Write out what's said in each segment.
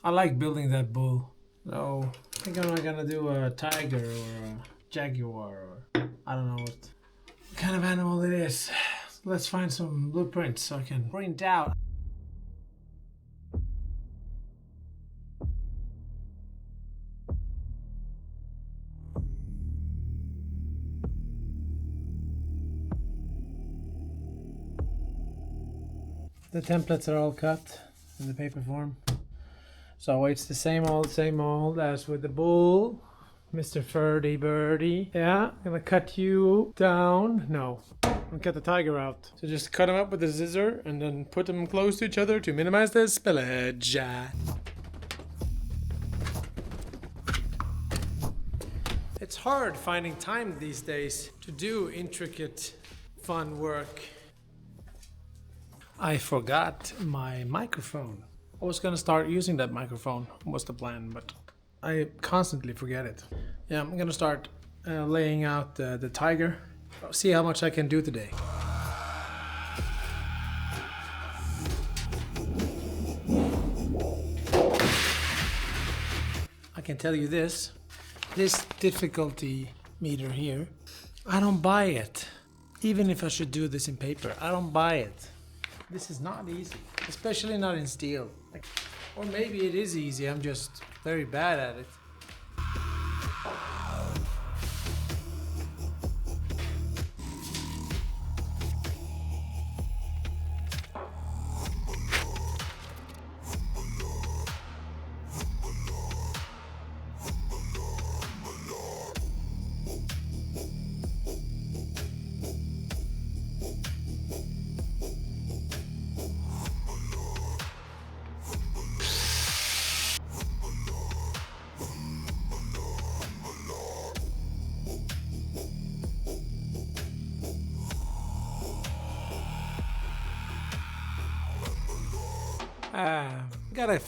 I like building that bull. So I think I'm not gonna do a tiger or a jaguar or I don't know what kind of animal it is. Let's find some blueprints so I can print out. The templates are all cut in the paper form. So it's the same old as with the bull. Mr. Ferdy Birdie. Yeah, I'm gonna cut you down. No, I'm gonna cut the tiger out. So just cut them up with a scissor and then put them close to each other to minimize the spillage. It's hard finding time these days to do intricate, fun work. I forgot my microphone. I was gonna start using that microphone, was the plan, but I constantly forget it. Yeah, I'm gonna start laying out the tiger. See how much I can do today. I can tell you this difficulty meter here, I don't buy it. Even if I should do this in paper, I don't buy it. This is not easy, especially not in steel. Or maybe it is easy, I'm just very bad at it.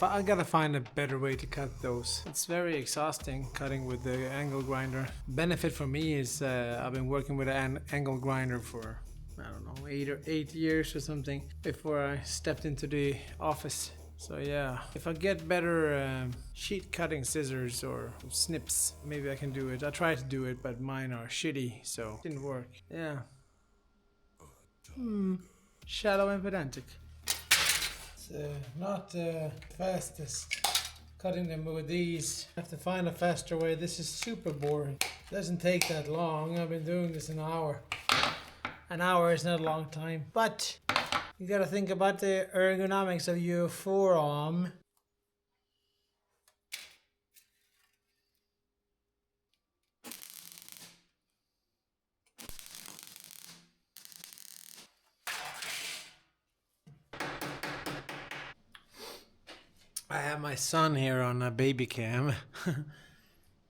I gotta find a better way to cut those. It's very exhausting cutting with the angle grinder. Benefit for me is I've been working with an angle grinder for, I don't know, 8 years or something before I stepped into the office. So yeah, if I get better sheet cutting scissors or snips, maybe I can do it. I tried to do it, but mine are shitty, so it didn't work. Yeah. Shallow and pedantic. Not fastest cutting them with these. I have to find a faster way. This is super boring. Doesn't take that long. I've been doing this an hour. An hour is not a long time, but you gotta think about the ergonomics of your forearm. I have my son here on a baby cam.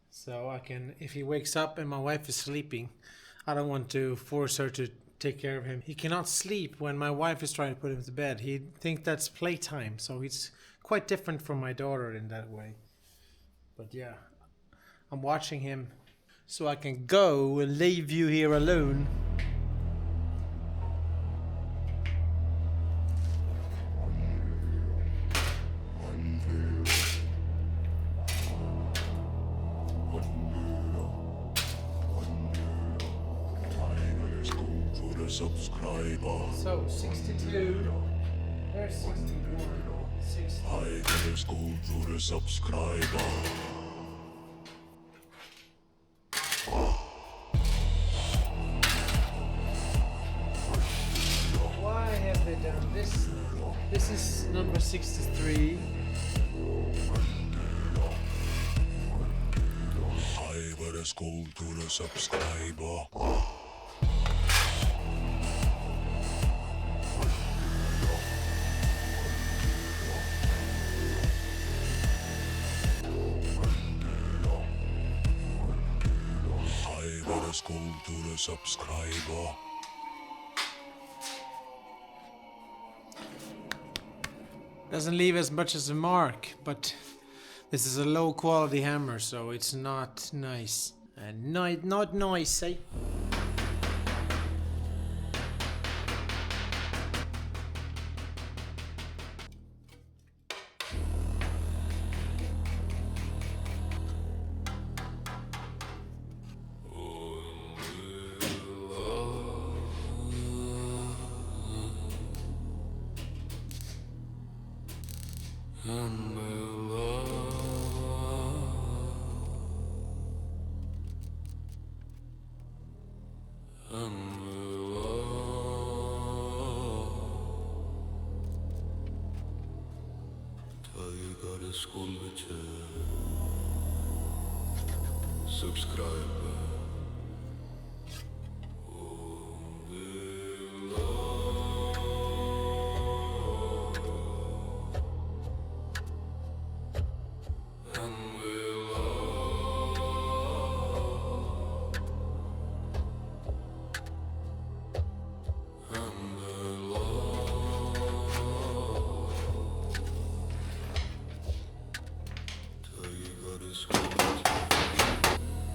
So I can, if he wakes up and my wife is sleeping, I don't want to force her to take care of him. He cannot sleep when my wife is trying to put him to bed. He'd think that's playtime, so it's quite different from my daughter in that way. But yeah, I'm watching him so I can go and leave you here alone. Subscriber. So 62. There's 61. 60. Let's go to the subscriber. Why have they done this? This is number 63. Let's go to the subscriber. Let's go to the subscriber. Doesn't leave as much as a mark, but this is a low quality hammer, so it's not nice. And not nice, eh? Subscribe.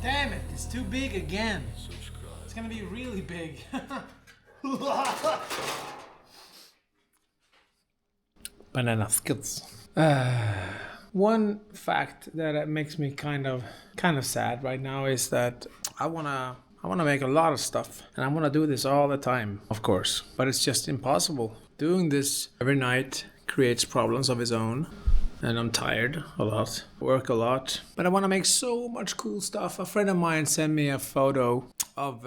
Damn it, it's too big again. It's gonna be really big. Banana skills. One fact that makes me kind of sad right now is that I wanna make a lot of stuff, and I wanna do this all the time, of course, but it's just impossible. Doing this every night creates problems of its own, and I'm tired a lot, work a lot, but I wanna make so much cool stuff. A friend of mine sent me a photo of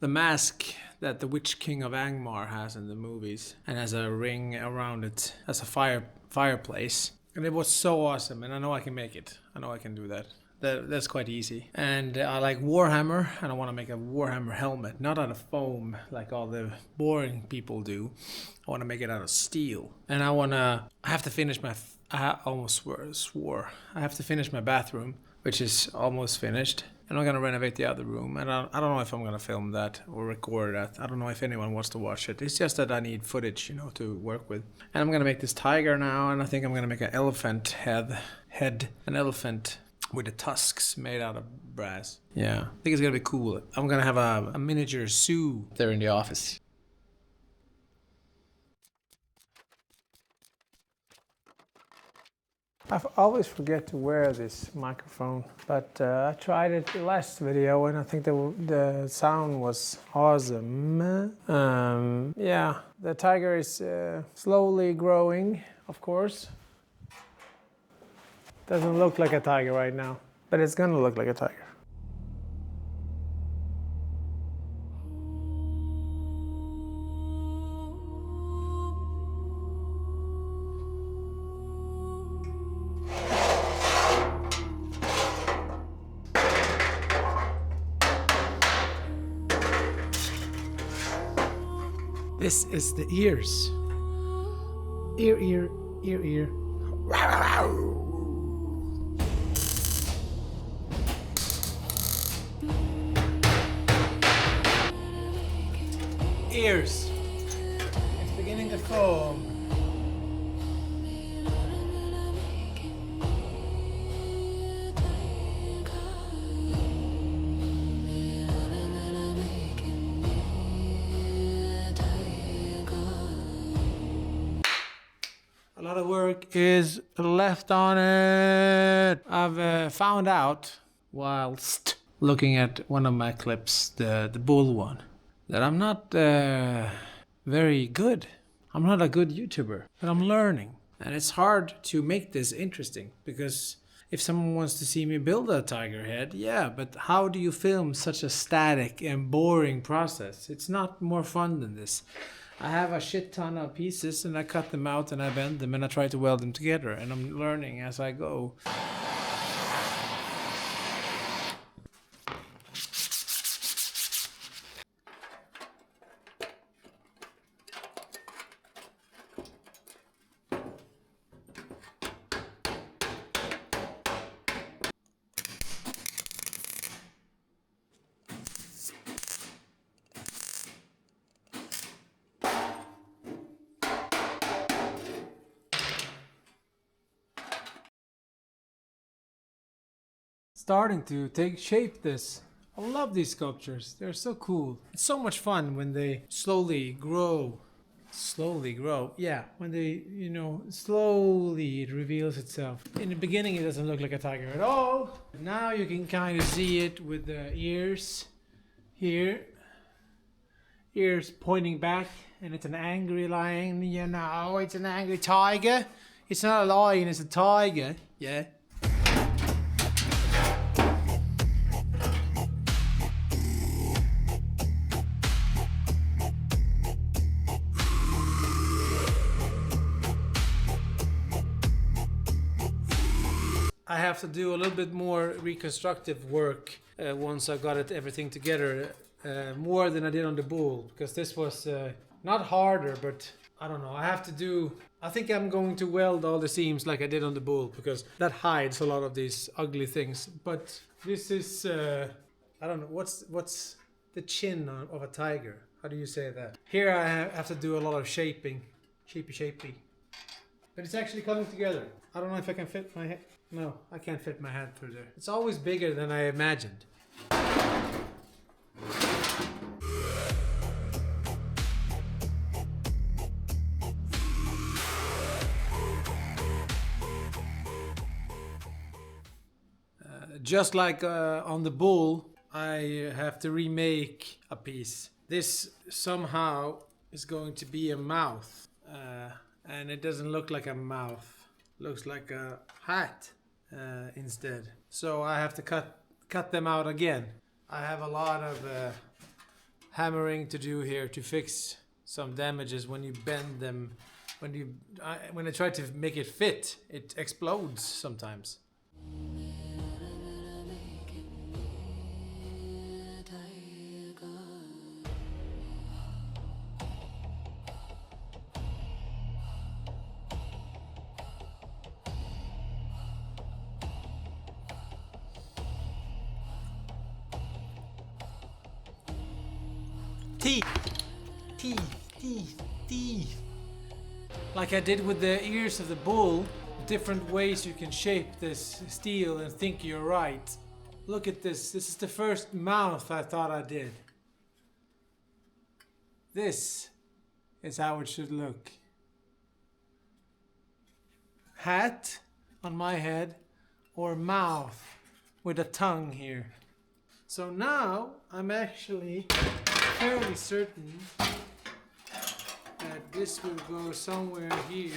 the mask that the Witch King of Angmar has in the movies, and has a ring around it as a fireplace. And it was so awesome, and I know I can make it. I know I can do that. That's quite easy. And I like Warhammer, and I want to make a Warhammer helmet, not out of foam like all the boring people do. I want to make it out of steel. And I have to finish I almost swore. I have to finish my bathroom, which is almost finished. And I'm gonna renovate the other room, and I don't know if I'm gonna film that or record that. I don't know if anyone wants to watch it. It's just that I need footage, to work with. And I'm gonna make this tiger now, and I think I'm gonna make an elephant head, an elephant with the tusks made out of brass. Yeah, I think it's gonna be cool. I'm gonna have a miniature zoo there in the office. I always forget to wear this microphone, but I tried it the last video, and I think the sound was awesome. Yeah, the tiger is slowly growing, of course. Doesn't look like a tiger right now, but it's gonna look like a tiger. This is the ears. Ear, ear, ear, ear. Ears. It's beginning to foam. A lot of work is left on it. I've found out whilst looking at one of my clips, the bull one, that I'm not very good. I'm not a good YouTuber, but I'm learning. And it's hard to make this interesting, because if someone wants to see me build a tiger head, yeah, but how do you film such a static and boring process? It's not more fun than this. I have a shit ton of pieces, and I cut them out and I bend them and I try to weld them together, and I'm learning as I go. Starting to take shape this. I love these sculptures. They're so cool. It's so much fun when they slowly grow. Yeah, when they, slowly it reveals itself. In the beginning it doesn't look like a tiger at all. Now you can kind of see it with the ears here. Ears pointing back, and it's an angry lion, it's an angry tiger. It's not a lion, it's a tiger. Yeah. I have to do a little bit more reconstructive work once I got everything together, more than I did on the bull, because this was not harder, but I don't know. I think I'm going to weld all the seams like I did on the bull, because that hides a lot of these ugly things. But this is, I don't know, what's the chin of a tiger? How do you say that? Here I have to do a lot of shaping, shapey. But it's actually coming together. I don't know if I can fit my head. No, I can't fit my head through there. It's always bigger than I imagined. Just like on the bull, I have to remake a piece. This somehow is going to be a mouth. And it doesn't look like a mouth. Looks like a hat instead. So I have to cut them out again. I have a lot of hammering to do here to fix some damages when you bend them. When I try to make it fit, it explodes sometimes. Teeth. Like I did with the ears of the bull, different ways you can shape this steel and think you're right. Look at this. This is the first mouth I thought I did. This is how it should look. Hat on my head, or mouth with a tongue here. So now I'm actually fairly certain that this will go somewhere here,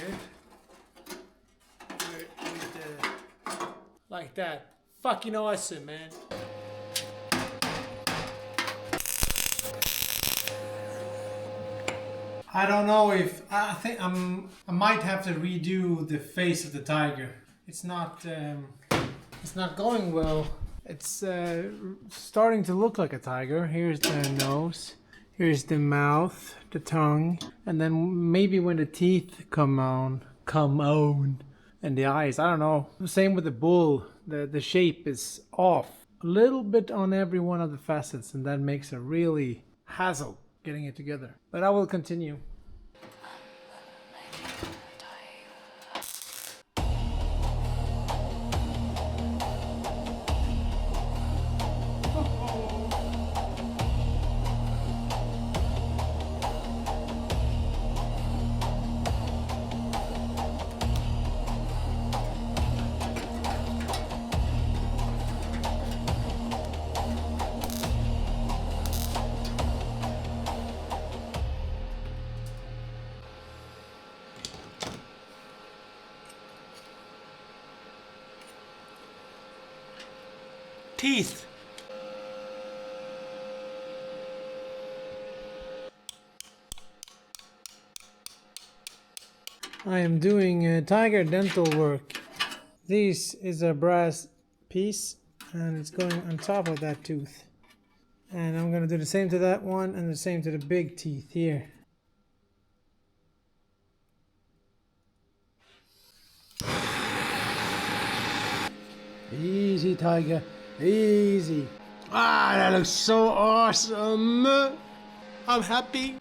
like that. Fucking awesome, man. I don't know if I think I might have to redo the face of the tiger. It's not going well. It's starting to look like a tiger. Here's the nose. Here's the mouth, the tongue, and then maybe when the teeth come on, and the eyes. I don't know. Same with the bull. The shape is off a little bit on every one of the facets, and that makes a really hassle getting it together. But I will continue. Teeth. I am doing tiger dental work. This is a brass piece and it's going on top of that tooth. And I'm going to do the same to that one and the same to the big teeth here. Easy, tiger. Easy. Ah, that looks so awesome. I'm happy.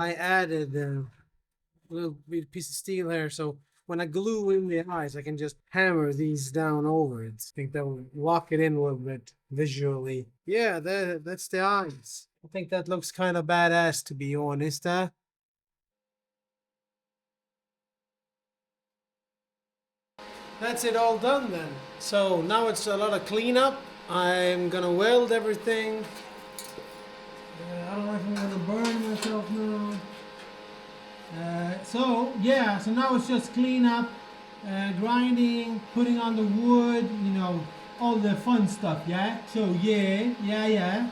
I added a little piece of steel here, so when I glue in the eyes, I can just hammer these down over it. I think that will lock it in a little bit visually. Yeah, that's the eyes. I think that looks kind of badass, to be honest. That's it all done then. So now it's a lot of cleanup. I'm gonna weld everything. I don't know if I'm gonna burn myself now. So now it's just clean up, grinding, putting on the wood, all the fun stuff, yeah? So yeah.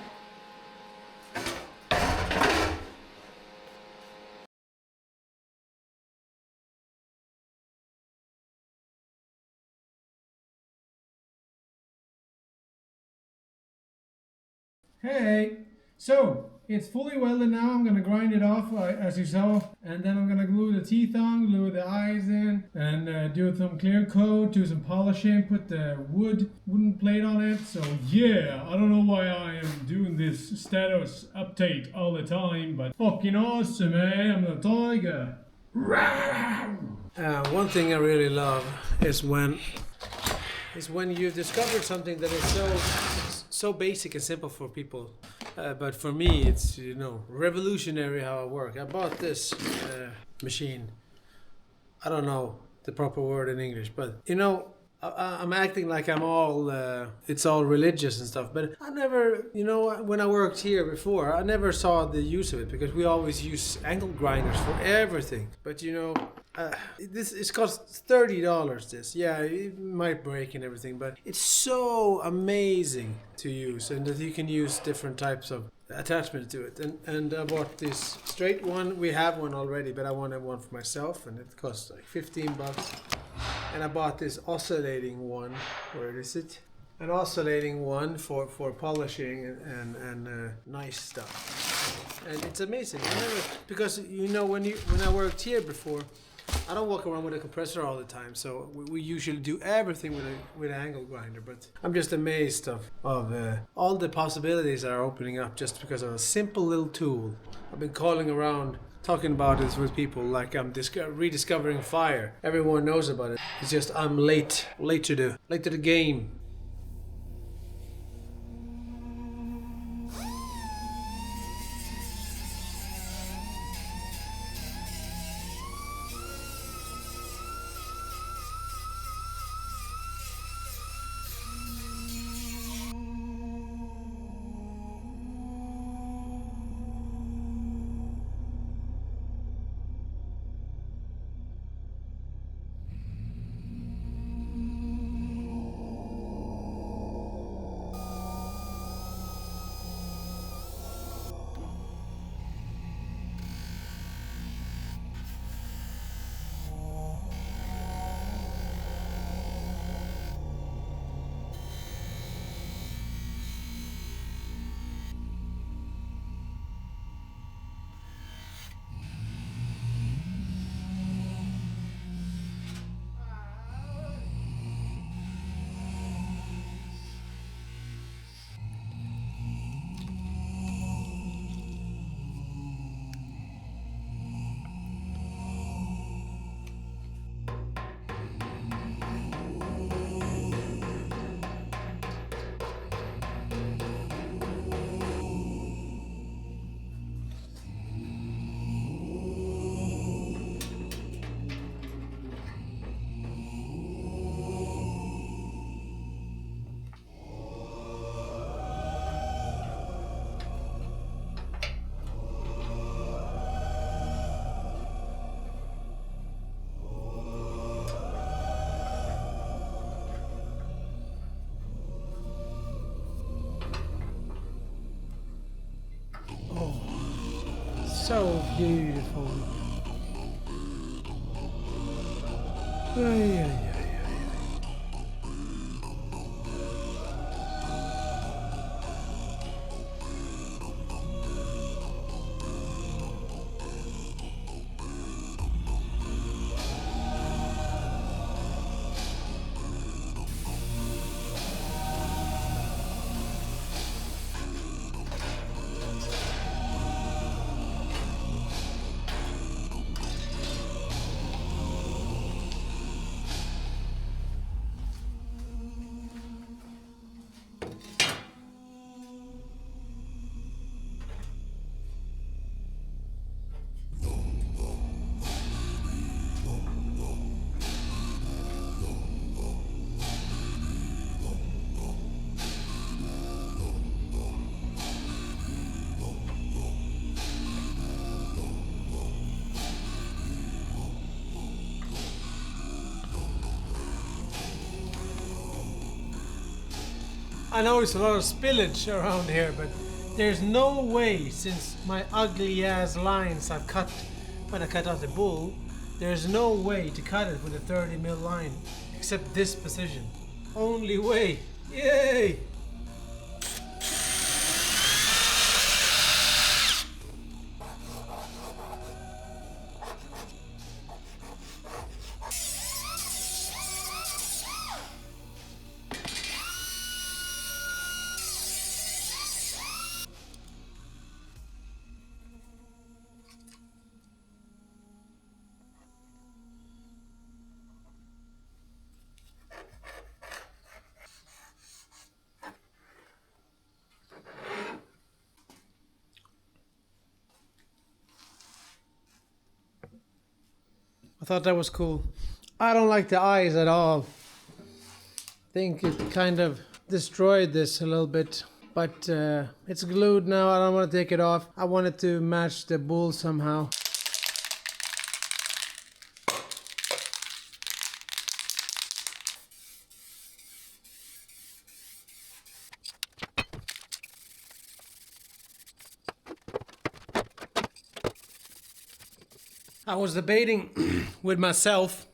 Hey, so it's fully welded now. I'm gonna grind it off as you saw, and then I'm gonna glue the teeth on, glue the eyes in, and do some clear coat, do some polishing, put the wooden plate on it. So yeah, I don't know why I am doing this status update all the time, but fucking awesome, eh? I'm the tiger. One thing I really love is when you've discovered something that is so basic and simple for people, but for me it's revolutionary how I work. I bought this machine. I don't know the proper word in English, but I'm acting like I'm all it's all religious and stuff, but I never, when I worked here before, I never saw the use of it because we always use angle grinders for everything. But this costs $30. This, yeah, it might break and everything, but it's so amazing to use, and that you can use different types of attachments to it. And I bought this straight one. We have one already, but I wanted one for myself, and it costs like $15. And I bought this oscillating one. Where is it? An oscillating one for polishing and nice stuff. And it's amazing. Because when I worked here before, I don't walk around with a compressor all the time, so we usually do everything with an angle grinder. But I'm just amazed of all the possibilities that are opening up just because of a simple little tool. I've been calling around talking about this with people like I'm rediscovering fire. Everyone knows about it. It's just I'm late to the game. So beautiful. Ay, ay, ay. I know it's a lot of spillage around here, but there's no way, since my ugly ass lines I've cut when I cut out the bull, there's no way to cut it with a 30 mil line, except this position. Only way. Yay! I thought that was cool. I don't like the eyes at all. I think it kind of destroyed this a little bit. But it's glued now. I don't want to take it off. I wanted to match the bull somehow. I was debating with myself.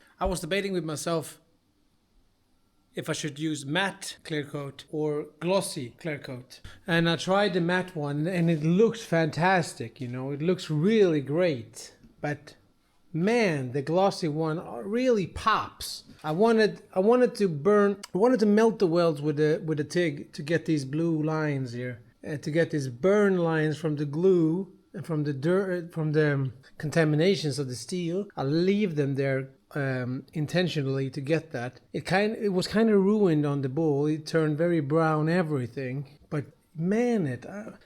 If I should use matte clear coat or glossy clear coat. And I tried the matte one and it looks fantastic, you know, it looks really great. But man, the glossy one really pops. I wanted to melt the welds with the TIG to get these blue lines here. To get these burn lines from the glue and from the dirt, from the contaminations of the steel. I'll leave them there intentionally to get that. It was kind of ruined on the bull. It turned very brown everything. But man,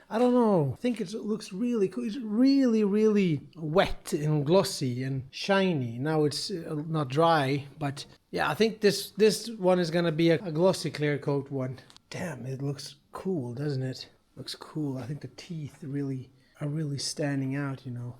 I don't know. I think it looks really cool. It's really, really wet and glossy and shiny. Now it's not dry, but yeah, I think this one is gonna be a glossy clear coat one. Damn, it looks cool, doesn't it? Looks cool. I think the teeth are really standing out, you know.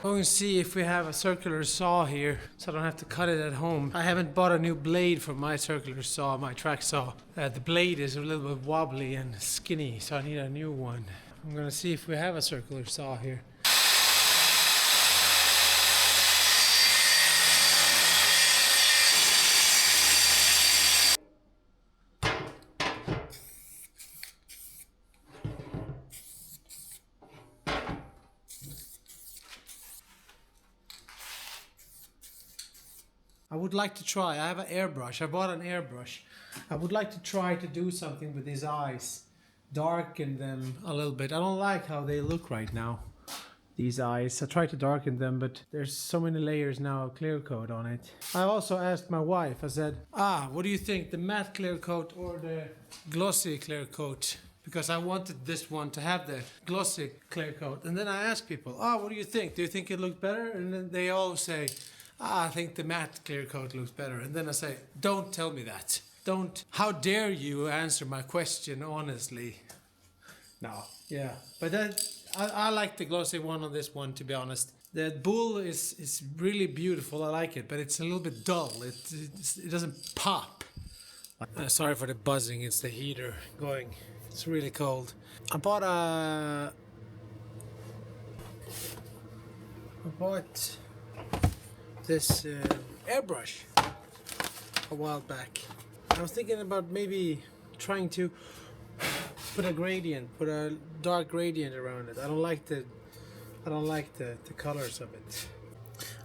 Going to see if we have a circular saw here, so I don't have to cut it at home. I haven't bought a new blade for my circular saw, my track saw. The blade is a little bit wobbly and skinny, so I need a new one. I'm gonna see if we have a circular saw here. I would like to try. I have an airbrush. I bought an airbrush. I would like to try to do something with these eyes. Darken them a little bit. I don't like how they look right now. These eyes. I tried to darken them, but there's so many layers now of clear coat on it. I also asked my wife. I said, what do you think? The matte clear coat or the glossy clear coat? Because I wanted this one to have the glossy clear coat. And then I asked people, what do you think? Do you think it looked better? And then they all say, I think the matte clear coat looks better. And then I say, don't tell me that. How dare you answer my question honestly? No, yeah. But I like the glossy one on this one, to be honest. The bull is really beautiful. I like it, but it's a little bit dull. It doesn't pop. Sorry for the buzzing. It's the heater going. It's really cold. I bought this airbrush a while back. I was thinking about maybe trying to put a dark gradient around it. I don't like the colors of it.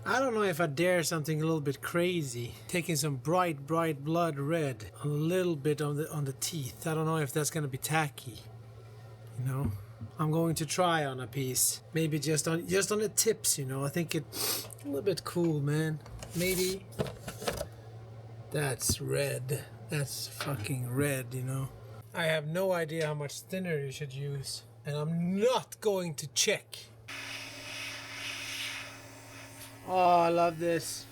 I don't know if I dare something a little bit crazy. Taking some bright blood red a little bit on the teeth. I don't know if that's gonna be tacky. You know? I'm going to try on a piece. Maybe just on the tips, you know. I think it's a little bit cool, man. Maybe. That's red. That's fucking red, you know. I have no idea how much thinner you should use. And I'm not going to check. Oh, I love this.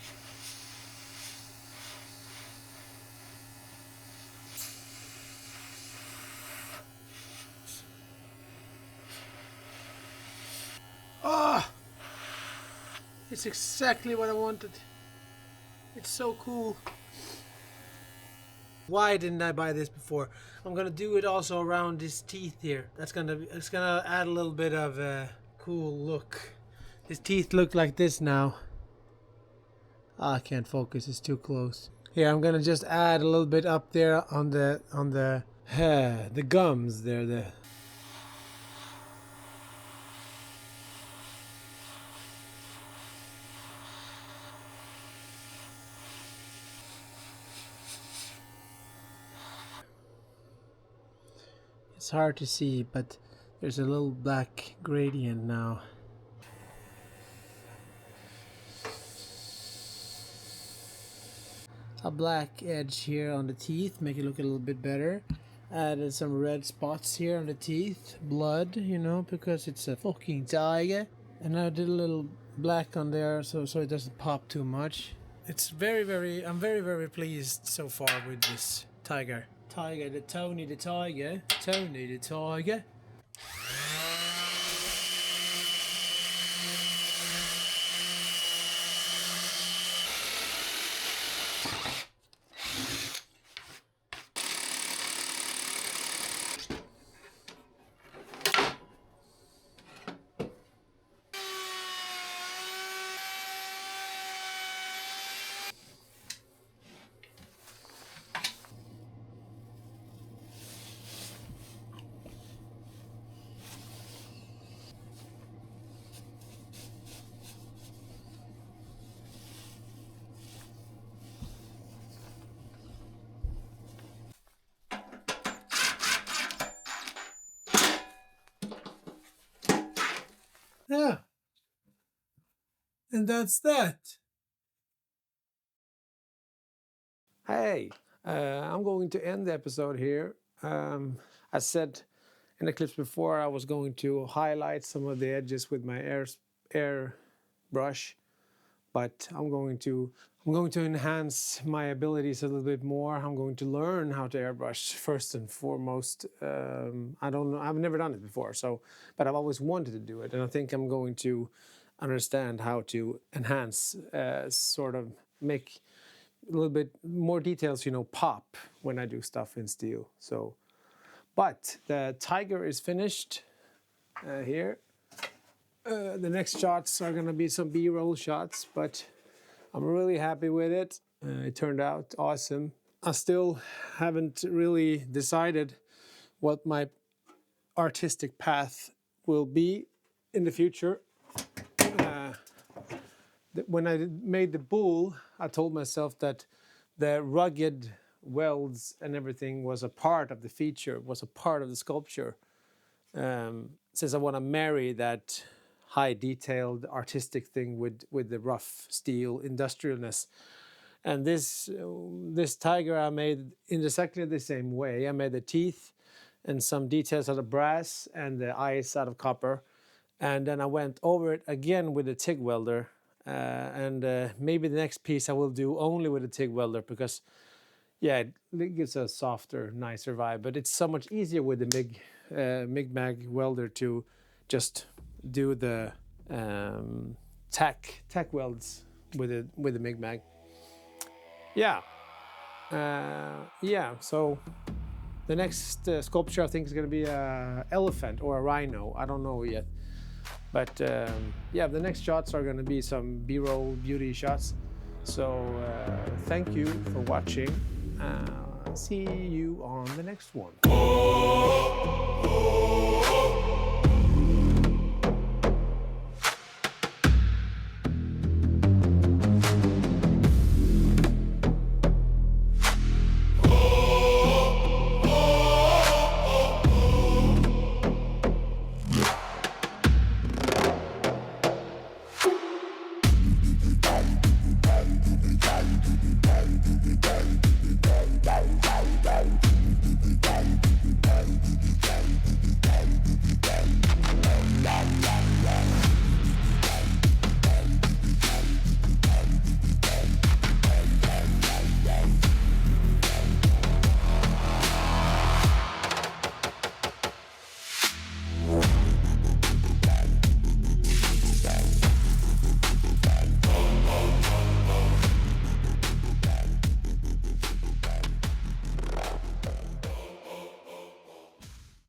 Oh! It's exactly what I wanted. It's so cool. Why didn't I buy this before? I'm gonna do it also around his teeth here. It's gonna add a little bit of a cool look. His teeth look like this now. I can't focus, it's too close. Here, I'm gonna just add a little bit up there on the the gums there. It's hard to see, but there's a little black gradient now. A black edge here on the teeth, make it look a little bit better. Added some red spots here on the teeth, blood, you know, because it's a fucking tiger. And I did a little black on there so it doesn't pop too much. It's I'm very pleased so far with this tiger. Tiger, the Tony the tiger. Tony the tiger. Yeah. And that's that. Hey, I'm going to end the episode here. I said in the clips before I was going to highlight some of the edges with my air brush, but I'm going to enhance my abilities a little bit more. I'm going to learn how to airbrush first and foremost. I don't know, I've never done it before, but I've always wanted to do it, and I think I'm going to understand how to enhance, sort of make a little bit more details, you know, pop when I do stuff in steel. So, but the tiger is finished here. The next shots are gonna be some B-roll shots, but I'm really happy with it. It turned out awesome. I still haven't really decided what my artistic path will be in the future. When I made the bull, I told myself that the rugged welds and everything was a part of the feature, was a part of the sculpture. Since I want to marry that high detailed artistic thing with the rough steel industrialness. And this tiger I made in exactly the same way. I made the teeth and some details out of brass and the eyes out of copper. And then I went over it again with a TIG welder. Maybe the next piece I will do only with a TIG welder because, yeah, it gives a softer, nicer vibe. But it's so much easier with the MIG-MAG welder to just do the tack welds with the MIG-MAG. Yeah. So the next sculpture I think is going to be an elephant or a rhino. I don't know yet. But yeah, the next shots are going to be some B-roll beauty shots. So thank you for watching. See you on the next one.